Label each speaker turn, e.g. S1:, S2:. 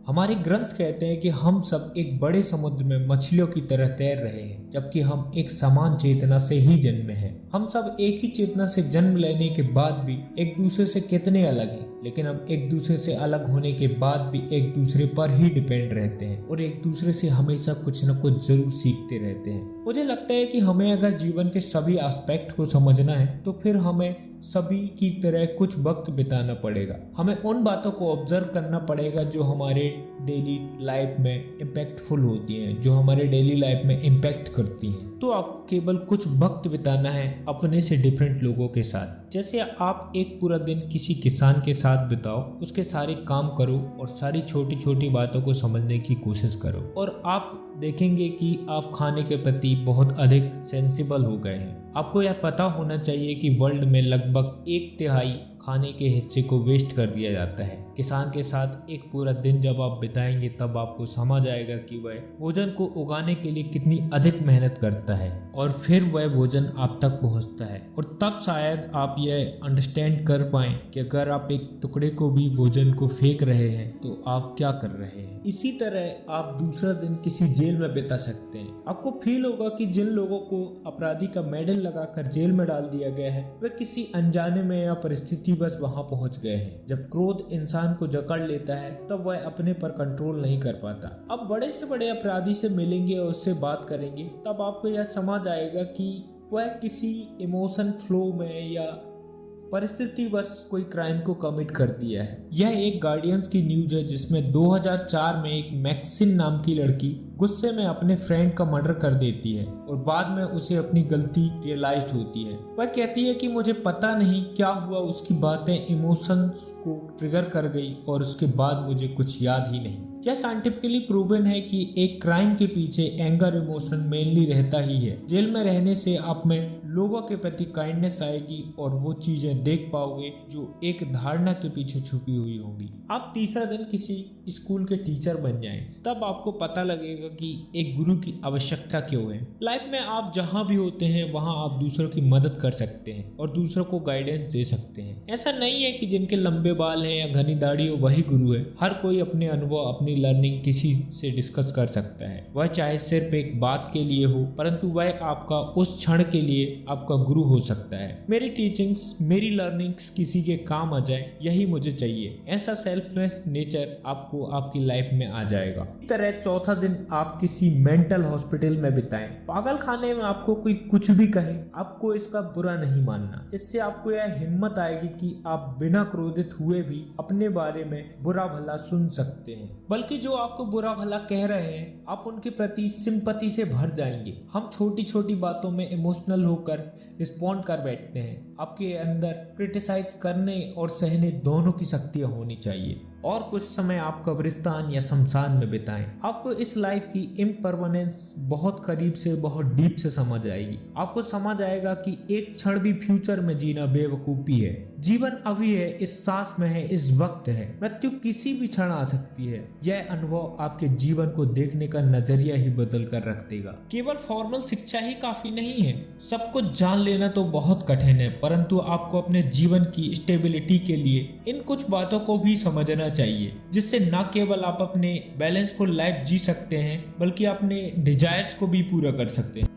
S1: हमारे ग्रंथ कहते हैं कि हम सब एक बड़े समुद्र में मछलियों की तरह तैर रहे हैं, जबकि हम एक समान चेतना से ही जन्मे हैं। हम सब एक ही चेतना से जन्म लेने के बाद भी एक दूसरे से कितने अलग हैं, लेकिन हम एक दूसरे से अलग होने के बाद भी एक दूसरे पर ही डिपेंड रहते हैं और एक दूसरे से हमेशा कुछ न कुछ जरूर सीखते रहते हैं। मुझे लगता है कि हमें अगर जीवन के सभी एस्पेक्ट को समझना है तो फिर हमें सभी की तरह कुछ वक्त बिताना पड़ेगा। हमें उन बातों को ऑब्जर्व करना पड़ेगा जो हमारे डेली लाइफ में इम्पैक्टफुल होती हैं, जो हमारे डेली लाइफ में इम्पैक्ट करती हैं। तो आपको केवल कुछ वक्त बिताना है अपने से डिफरेंट लोगों के साथ। जैसे आप एक पूरा दिन किसी किसान के साथ बिताओ, उसके सारे काम करो और सारी छोटी छोटी बातों को समझने की कोशिश करो, और आप देखेंगे कि आप खाने के प्रति बहुत अधिक सेंसिबल हो गए हैं। आपको यह पता होना चाहिए कि वर्ल्ड में लगभग 1/3 खाने के हिस्से को वेस्ट कर दिया जाता है। किसान के साथ एक पूरा दिन जब आप बिताएंगे तब आपको समझ आएगा कि वह भोजन को उगाने के लिए कितनी अधिक मेहनत करता है और फिर वह भोजन आप तक पहुंचता है। और तब शायद आप यह अंडरस्टैंड कर पाएं कि अगर आप एक टुकड़े को भी भोजन को फेंक रहे हैं तो आप क्या कर रहे हैं। इसी तरह आप दूसरा दिन किसी जेल में बिता सकते हैं। आपको फील होगा कि जिन लोगों को अपराधी का मेडल लगाकर जेल में डाल दिया गया है वे किसी अनजाने में या परिस्थिति बस वहां पहुंच गए हैं। जब क्रोध इंसान को जकड़ लेता है तब वह अपने पर कंट्रोल नहीं कर पाता। अब बड़े से बड़े अपराधी से मिलेंगे और उससे बात करेंगे, तब आपको यह समझ आएगा कि वह किसी इमोशन फ्लो में या परिस्थिति बस कोई क्राइम को कमिट कर दिया है। यह एक गार्डियंस की न्यूज है जिसमें 2004 में एक मैक्सिन नाम की लड़की गुस्से में अपने फ्रेंड का मर्डर कर देती है और बाद में उसे अपनी गलती रियलाइज होती है। वह कहती है कि मुझे पता नहीं क्या हुआ, उसकी बातें इमोशंस को ट्रिगर कर गई और उसके बाद मुझे कुछ याद ही नहीं। यह साइंटिफिकली प्रूवन है कि एक क्राइम के पीछे एंगर इमोशन मेनली रहता ही है। जेल में रहने से आप में लोगों के प्रति काइंडनेस आएगी और वो चीजें देख पाओगे जो एक धारणा के पीछे छुपी हुई होंगी। आप तीसरा दिन किसी स्कूल के टीचर बन जाएं, तब आपको पता लगेगा कि एक गुरु की आवश्यकता क्यों है। लाइफ में आप जहां भी होते हैं वहां आप दूसरों की मदद कर सकते हैं और दूसरों को गाइडेंस दे सकते हैं। ऐसा नहीं है कि जिनके लंबे बाल हैं या घनी दाढ़ी हो वही गुरु है। हर कोई अपने अनुभव, अपनी लर्निंग किसी से डिस्कस कर सकता है, वह चाहे सिर्फ एक बात के लिए हो, परंतु वह आपका उस क्षण के लिए आपका गुरु हो सकता है। मेरी टीचिंग्स, मेरी लर्निंग्स किसी के काम आ जाए, यही मुझे चाहिए। ऐसा सेल्फलेस नेचर आपको आपकी लाइफ में आ जाएगा। इस तरह चौथा दिन आप किसी मेंटल हॉस्पिटल में बिताएं। पागल खाने में आपको कोई कुछ भी कहे, आपको इसका बुरा नहीं मानना। इससे आपको यह हिम्मत आएगी कि आप बिना क्रोधित हुए भी अपने बारे में बुरा भला सुन सकते हैं, बल्कि जो आपको बुरा भला कह रहे हैं आप उनके प्रति सिंपैथी से भर जाएंगे। हम छोटी छोटी बातों में इमोशनल होकर रिस्पॉन्ड कर बैठते हैं। आपके अंदर क्रिटिसाइज करने और सहने दोनों की शक्तियां होनी चाहिए। और कुछ समय आप कब्रिस्तान या शमशान में बिताएं। आपको इस लाइफ की इम्परमानेंस बहुत करीब से, बहुत डीप से समझ आएगी। आपको समझ आएगा कि एक क्षण भी फ्यूचर में जीना बेवकूफ़ी है। जीवन अभी है, इस सांस में है, इस वक्त है। मृत्यु किसी भी क्षण आ सकती है। यह अनुभव आपके जीवन को देखने का नजरिया ही बदल कर रख देगा। केवल फॉर्मल शिक्षा ही काफी नहीं है। सब कुछ जान लेना तो बहुत कठिन है, परंतु आपको अपने जीवन की स्टेबिलिटी के लिए इन कुछ बातों को भी समझना चाहिए, जिससे न केवल आप अपने बैलेंसफुल लाइफ जी सकते हैं बल्कि अपने डिजायर्स को भी पूरा कर सकते हैं।